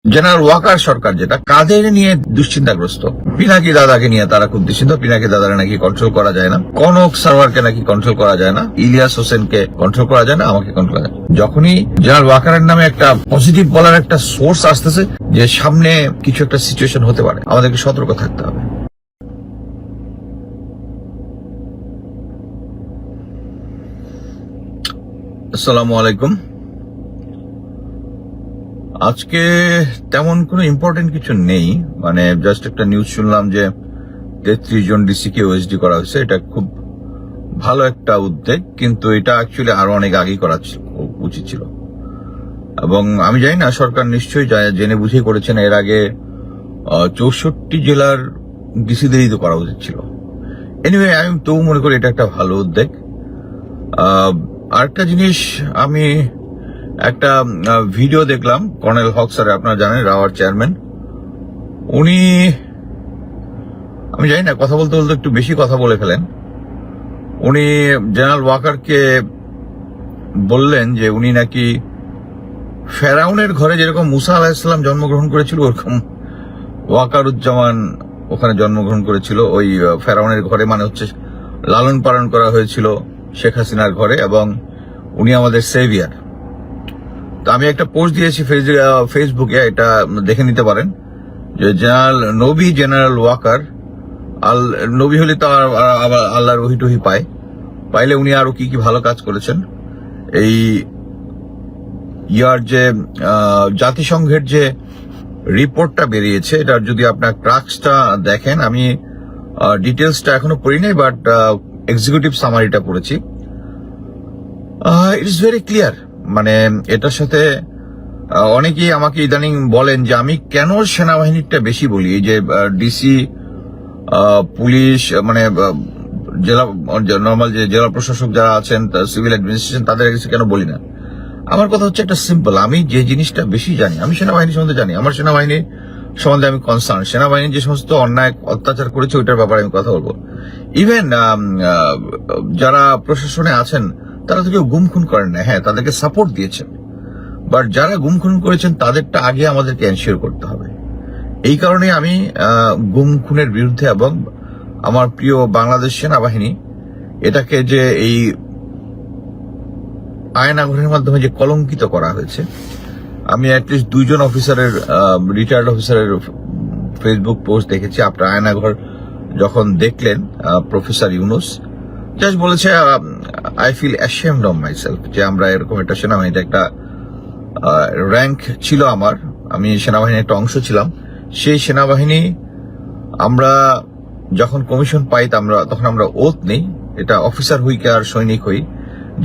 General Waker সরকার যেটা কাদের নিয়ে দুশ্চিন্তাগ্রস্ত, পিনাকি দাদাকে নিয়ে তারা খুব দুশ্চিন্তা। পিনাকি দাদার নাকি কন্ট্রোল করা যায় না, কনক সারওয়ারকে নাকি কন্ট্রোল করা যায় না, ইলিয়াস হোসেনকে কন্ট্রোল করা যায় না, আমাকে কন্ট্রোল করা যায়। যখনই জেনারেল ওয়াকারের নামে একটা পজিটিভ বলার একটা সোর্স আসতেছে যে সামনে কিছু একটা সিচুয়েশন হতে পারে, আমাদেরকে সতর্ক থাকতে হবে। আসসালামু আলাইকুম। আজকে তেমন কোনো ইম্পর্টেন্ট কিছু নেই, মানে জাস্ট একটা নিউজ শুনলাম যে 33 জন ডিসি কে ওএসডি করা হয়েছে। এটা খুব ভালো একটা উদ্যোগ, কিন্তু এটা অ্যাকচুয়ালি আরো অনেক আগেই করা উচিত ছিল। এবং আমি জানি না, সরকার নিশ্চয়ই জেনে বুঝেই করেছেন। এর আগে 64 জেলার ডিসিদেরই তো করা উচিত ছিল। এনিওয়ে, আমি তো মনে করি এটা একটা ভালো উদ্যোগ। আরেকটা জিনিস, আমি একটা ভিডিও দেখলাম কর্নেল হক স্যার, আপনারা জানেন রাওয়ার চেয়ারম্যান, উনি, আমি জানি না, কথা বলতে বলতে একটু বেশি কথা বলে ফেলেন। উনি জেনারেল ওয়াকারকে বললেন যে উনি নাকি ফেরাউনের ঘরে যেরকম মুসা আলাহিসাল্লাম জন্মগ্রহণ করেছিল, ওরকম ওয়াকারুজ্জামান ওখানে জন্মগ্রহণ করেছিল। ওই ফেরাউনের ঘরে, মানে হচ্ছে লালন পালন করা হয়েছিল শেখ হাসিনার ঘরে, এবং উনি আমাদের সেভিয়ার। তো আমি একটা পোস্ট দিয়েছি ফেসবুকে, এটা দেখে নিতে পারেন, যে জেনারেল ওয়াকার নবী হলে তো আবার আল্লাহর ওহি টহি পাইলে উনি আরো কি কি ভালো কাজ করেছেন। এই ইয়ার যে জাতিসংঘের যে রিপোর্টটা বেরিয়েছে, এটার যদি আপনার ক্রাক্সটা দেখেন, আমি ডিটেলসটা এখনো পড়ি নাই, বাট এক্সিকিউটিভ সামারিটা পড়েছি। It is very clear. মানে এটার সাথে অনেকেই আমাকে ইদানিং বলেন যে আমি কেন সেনাবাহিনীরটা বেশি বলি, এই যে ডিসি, পুলিশ, মানে জেলা নর্মাল যে জেলা প্রশাসক যারা আছেন, সিভিল অ্যাডমিনিস্ট্রেশন, তাদের কাছে কেন বলি না। আমার কথা হচ্ছে একটা সিম্পল, আমি যে জিনিসটা বেশি জানি, আমি সেনাবাহিনী সম্বন্ধে জানি, আমার সেনাবাহিনী সম্বন্ধে আমি কনসার্ন। সেনাবাহিনী যে সমস্ত অন্যায় অত্যাচার করেছে ওইটার ব্যাপারে আমি কথা বলবো। ইভেন যারা প্রশাসনে আছেন তারা তো কেউ গুম খুন করেন না, হ্যাঁ তাদেরকে সাপোর্ট দিয়েছেন, বাট যারা গুম খুন করেছেন তাদেরটা আগে আমাদেরকে এনশিওর করতে হবে। এই কারণে আমি গুম খুনের বিরুদ্ধে, এবং আমার প্রিয় বাংলাদেশ সেনাবাহিনী এটাকে যে এই আয়নাঘরের মাধ্যমে যে কলঙ্কিত করা হয়েছে, আমি অ্যাটলিস্ট 2 জন অফিসারের, রিটায়ার্ড অফিসারের ফেসবুক পোস্ট দেখেছি। আপনার আয়নাঘর যখন দেখলেন, প্রফেসর ইউনুস জাস্ট বলেছে, I feel ashamed of myself, যে আমরা এরকম একটা সেনাবাহিনীতে একটা র্যাঙ্ক ছিল আমার, আমি সেনাবাহিনীর একটা অংশ ছিলাম। সেই সেনাবাহিনী আমরা যখন কমিশন পাই তখন আমরা ওথ নেই, এটা অফিসার হই আর সৈনিক হই,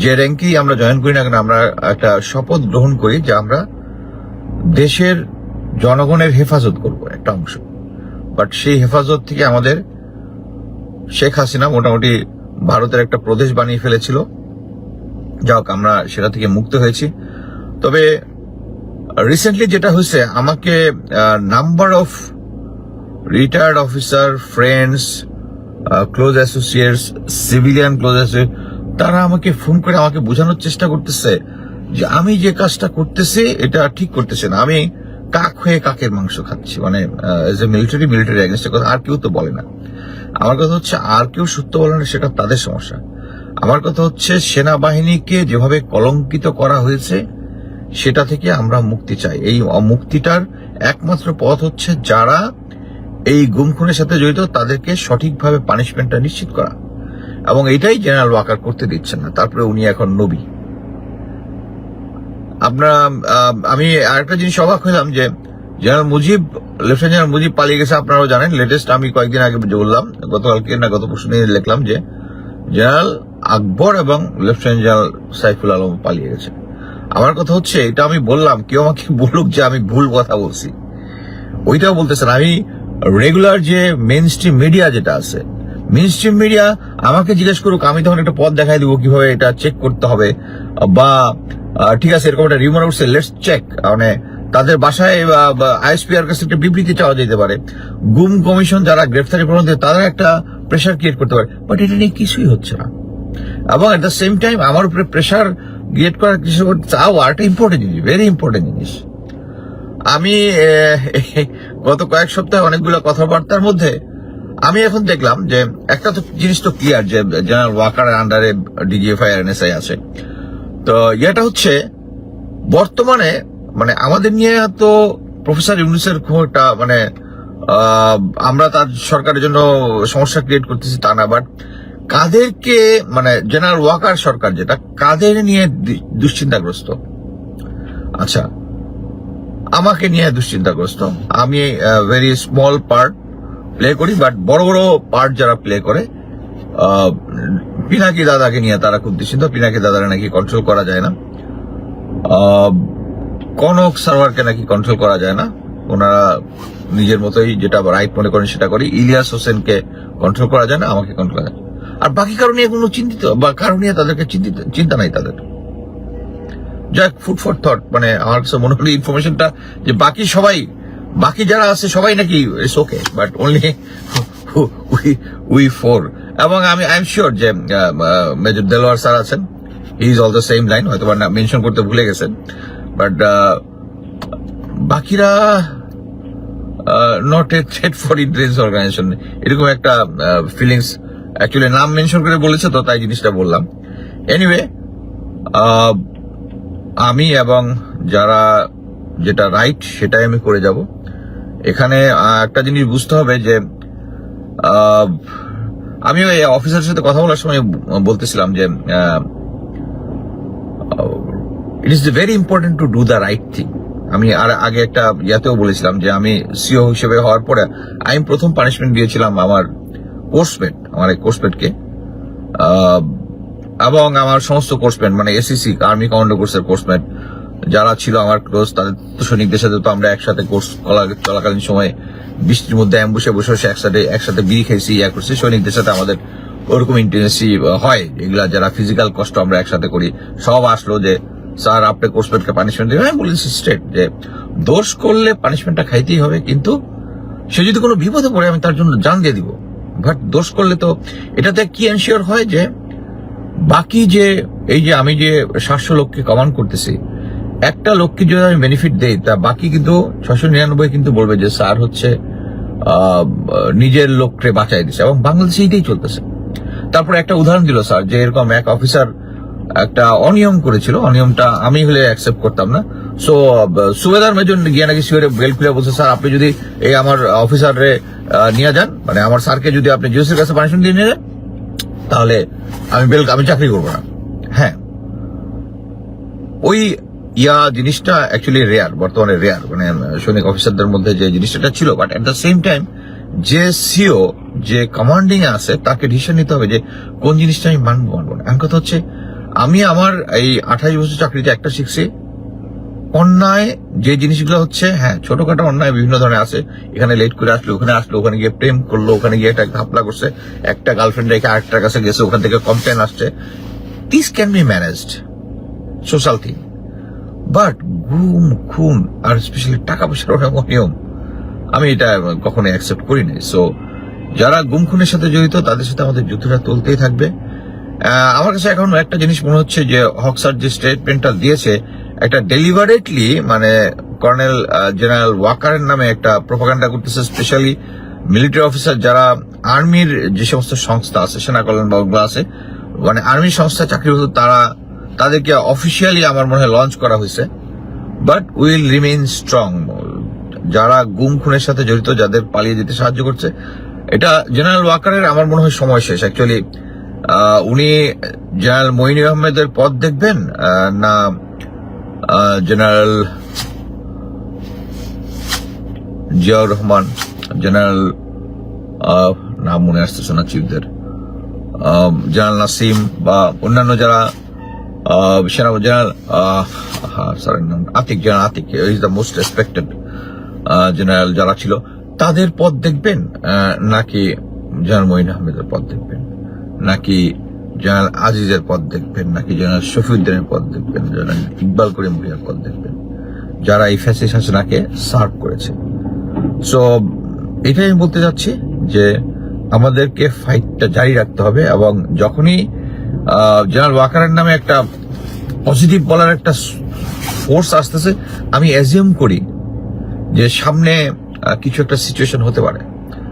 যে র্যাঙ্কেই আমরা জয়েন করি না কেন, আমরা একটা শপথ গ্রহণ করি যে আমরা দেশের জনগণের হেফাজত করব, একটা অংশ। বাট সেই হেফাজত থেকে আমাদের শেখ হাসিনা মোটামুটি ভারতের একটা প্রদেশ বানিয়ে ফেলেছিল। যাক, আমরা সেটা থেকে মুক্ত হয়েছি। তবে রিসেন্টলি যেটা হয়েছে, আমাকে number of retired officer, friends, close associates, civilian close associate, তারা আমাকে ফোন করে আমাকে বোঝানোর চেষ্টা করতেছে যে আমি যে কাজটা করতেছি এটা ঠিক করতেছে না, আমি কাক হয়ে কাকের মাংস খাচ্ছি, মানে এজ এ মিলিটারি এগেনস্টের কথা আর কেউ তো বলে না। আমার কথা হচ্ছে, আর কেউ সত্য বলে না, সেটা তাদের সমস্যা। আমার কথা হচ্ছে, সেনাবাহিনীকে যেভাবে কলঙ্কিত করা হয়েছে সেটা থেকে আমরা মুক্তি চাই। এই মুক্তিটার একমাত্র পথ হচ্ছে যারা এই গুম খুনের সাথে জড়িত তাদেরকে সঠিকভাবে পানিশমেন্টটা নিশ্চিত করা, এবং এটাই জেনারেল ওয়াকার করতে দিচ্ছেন না। তারপরে উনি এখন নবী। আপনারা, আমি আরেকটা জিনিস অবাক হলাম যে লেফটেন্যান্ট জেনারেল মুজিব পালিয়ে গেছে। আপনারাও জানেন, লেটেস্ট আমি কয়েকদিন আগে বললাম, গতকালকে না গত পরশু দিন লিখলাম যে জেনারেল আকবর এবং লেফটেন্যান্ট জেনারেল সাইফুল আলম পালিয়ে গেছে। আমার কথা হচ্ছে, এটা আমি বললাম, কেউ আমাকে বলুক যে আমি ভুল কথা বলছি, ওইটাও বলতেছেন। আমি রেগুলার যে মেইন স্ট্রিম মিডিয়া যেটা আছে, মেইন স্ট্রিম মিডিয়া আমাকে জিজ্ঞেস করুক, আমি তখন একটা পথ দেখাই দিব কিভাবে এটা চেক করতে হবে, বা ঠিক আছে এরকম একটা রিউমার উঠছে, লেটস চেক, মানে তাদের বাসায় আইএসপিআর কাছে একটা বিবৃতি চাওয়া যেতে পারে, গুম কমিশন যারা গ্রেফতারি প্রমাণ দেয় তারা একটা প্রেশার ক্রিয়েট করতে পারে, বাট এটা নিয়ে কিছুই হচ্ছে না। এবং এট দ্য সেম টাইম আমার উপরে প্রেশার ক্রিয়েট করার কিছু চাও, আর একটা ইম্পর্টেন্ট জিনিস, ভেরি ইম্পর্টেন্ট জিনিস, আমি গত কয়েক সপ্তাহে অনেকগুলো কথাবার্তার মধ্যে আমি এখন দেখলাম যে একটা তো জিনিস তো ক্লিয়ার যে জেনারেল ওয়াকারের আন্ডারে ডিজিএফআই আর এনএসআই আছে। তো এটা হচ্ছে বর্তমানে মানে আমাদের নিয়ে তো প্রফেসর ইউনূসের খুব একটা মানে আমরা তার সরকারের জন্য সমস্যা ক্রিয়েট করতেছি তা না, বাট কাদেরকে মানে জেনারেল ওয়াকার সরকার যেটা কাদের নিয়ে দুশ্চিন্তাগ্রস্ত। আচ্ছা, আমাকে নিয়ে দুশ্চিন্তাগ্রস্ত। আমি ভেরি স্মল পার্ট প্লে করি, বাট বড় বড় পার্ট যারা প্লে করে পিনাকি দাদাকে নিয়ে তারা খুব দুশ্চিন্তা। পিনাকি দাদারা নাকি কন্ট্রোল করা যায় না, কনক সার্ভারকে নাকি কন্ট্রোল করা যায় না, ওনারা নিজের মতোই যেটা রাইট মনে করেন সেটা করি। ইলিয়াস হোসেনকে কন্ট্রোল করা যায় না, আমাকে কন্ট্রোল করা যায়। আর বাকি কারো নিয়ে কোনো চিন্তিত বা কারো নিয়ে তাদেরকে চিন্তা নাই তাদের। যাক, ফুড ফর থট। মানে আমার কাছে মনে হলো ইনফরমেশনটা যে বাকি যারা আছে সবাই নাকি it's okay, but only we four. এবং আই এম শিওর যে মেজর দেলোয়ার স্যার আছেন, he is all the same line, হয়তো মেনশন করতে ভুলে গেছেন, বাট বাকিরা not a threat for intelligence organisation, এরকম একটা ফিলিংস। অ্যাকচুয়ালি নাম মেনশন করে বলেছে তো তাই জিনিসটা বললাম। এনিওয়ে, আমি এবং যারা যেটা রাইট সেটাই আমি করে যাব। এখানে একটা জিনিস বুঝতে হবে যে আমি ওই অফিসারের সাথে কথা বলার সময় বলতেছিলাম যে it is very important to do the right thing. আমি আর আগে একটা ইয়াতেও বলেছিলাম যে আমি সিও হিসেবে হওয়ার পরে আমি প্রথম পানিশমেন্ট দিয়েছিলাম আমার কোর্সমেটকে এবং আমার সমস্ত কোর্সমেট মানে এসিসি আর্মি কমান্ডো কোর্সের কোর্সমেট যারা ছিল আমার ক্লোজ, তাদের সৈনিকদের সাথে তো আমরা একসাথে কোর্স চলাকালীন সময় বৃষ্টির মধ্যে অ্যাম্বুসে বসে বসে একসাথে বিড়ি খেয়েছি, ইয়া করছি। সৈনিকদের সাথে আমাদের ওরকম ইন্টেন্সি হয়, এগুলা যারা ফিজিক্যাল কষ্ট আমরা একসাথে করি। সব আসলো যে স্যার আপনি কোর্সমেটকে পানিশমেন্ট দিবেন। আমি বলেছি স্ট্রেট যে দোষ করলে পানিশমেন্টটা খাইতেই হবে, কিন্তু সে যদি কোনো বিপদে পড়ে আমি তার জন্য জান দিয়ে দিব। বাট দোষ করলে তো এটাতে কি এনশিওর হয় যে বাকি যে এই যে আমি যে 700 লোককে কমান্ড করতেছি, একটা লোককে যদি আমি বেনিফিট দেই তা বাকি কিন্তু 699 কিন্তু বলবে যে স্যার হচ্ছে নিজের লোককে বাঁচাই দিচ্ছে, এবং বাংলাদেশে এইটাই চলতেছে। তারপরে একটা উদাহরণ দিল স্যার যে এরকম এক অফিসার একটা অনিয়ম করেছিল, অনিয়মটা আমি হলে অ্যাকসেপ্ট করতাম না। সো সুবেদার মেজর গিয়ে নাকি সিওরে বেল খুলে বলছে স্যার আপনি যদি এই আমার অফিসারে নিয়ে যান, মানে আমার স্যারকে যদি আপনি জিওসির কাছে পানিশমেন্ট দিয়ে নিয়ে যান তাহলে আমি চাকরি করবো না। হ্যাঁ, ওই জিনিসটা অ্যাকচুয়ালি রেয়ার, বর্তমানে রেয়ার, মানে সৈনিক অফিসারদের মধ্যে যে জিনিসটা ছিল। But at the same time যে সিও যে কমান্ডিং এ আছে তাকে ডিসিশন নিতে হবে যে কোন জিনিসটা আমি মানবো না। এখন কথা হচ্ছে আমি আমার এই 28 বছর চাকরিতে একটা শিখছি, অন্যায় যে জিনিসগুলো হচ্ছে, হ্যাঁ ছোটখাটো অন্যায় বিভিন্ন ধরনের আছে। এখানে লেট করে আসলো, ওখানে গিয়ে প্রেম করলো, ওখানে গিয়ে একটা ঘাপলা করছে, একটা গার্লফ্রেন্ড রেখে আরেকটার কাছে গেছে, ওখান থেকে কমপ্লেন আসছে। This can be managed, social thing. But গুম খুন আর স্পেশালি টাকা পয়সার অনিয়ম আমি এটা কখনো অ্যাকসেপ্ট করি নাই। সো যারা গুম খুনের সাথে জড়িত তাদের সাথে আমাদের যুদ্ধটা চলতেই থাকবে। আমার কাছে এখন একটা জিনিস মনে হচ্ছে যে হকসার যে স্টেটমেন্টটা দিয়েছে একটা ডেলিভারেটলি মানে কর্নেল জেনারেল ওয়াকারের নামে একটা প্রোপাগান্ডা করতেছে, স্পেশালি মিলিটারি অফিসার যারা আর্মির যে সমস্ত সংস্থা আছে, সেনা কল্যাণ বা আছে, মানে আর্মি সংস্থা চাকরিরত, তাদেরকে অফিসিয়ালি আমার মনে হয় লঞ্চ করা হয়েছে। But will remain strong. যারা গুম খুনের সাথে জড়িত, যাদের পালিয়ে যেতে সাহায্য করছে, এটা জেনারেল ওয়াকারের আমার মনে হয় সময় শেষ। অ্যাকচুয়ালি উনি জেনারেল মঈন আহমেদের পদ দেখবেন না জেনারেল জিয়াউর রহমান, জেনারেল নাম মনে আসতেছে না চিফদের, জেনারেল নাসিম বা অন্যান্য যারা সেনা general Atiq, general Atiq is the most respected general যারা ছিল, তাদের পদ দেখবেন নাকি জেনারেল মঈন আহমেদের পদ দেখবেন, নাকি জেনারেল আজিজের পদ দেখবেন, নাকি জেনারেল শফিউদ্দিনের পদ দেখবেন, জেনারেল ইকবাল করিম ভুঁইয়ার পদ দেখবেন, যারা এই ফ্যাসিস্ট শাসনাকে সার্ভ করেছে। সো এটাই আমি বলতে যাচ্ছি যে আমাদেরকে ফাইটটা জারি রাখতে হবে, এবং যখনই জেনারেল ওয়াকারের নামে একটা পজিটিভ বলার একটা ফোর্স আসতেছে, আমি অ্যাজিউম করি যে সামনে কিছু একটা সিচুয়েশন হতে পারে,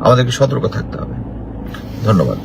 আমাদেরকে সতর্ক থাকতে হবে। ধন্যবাদ।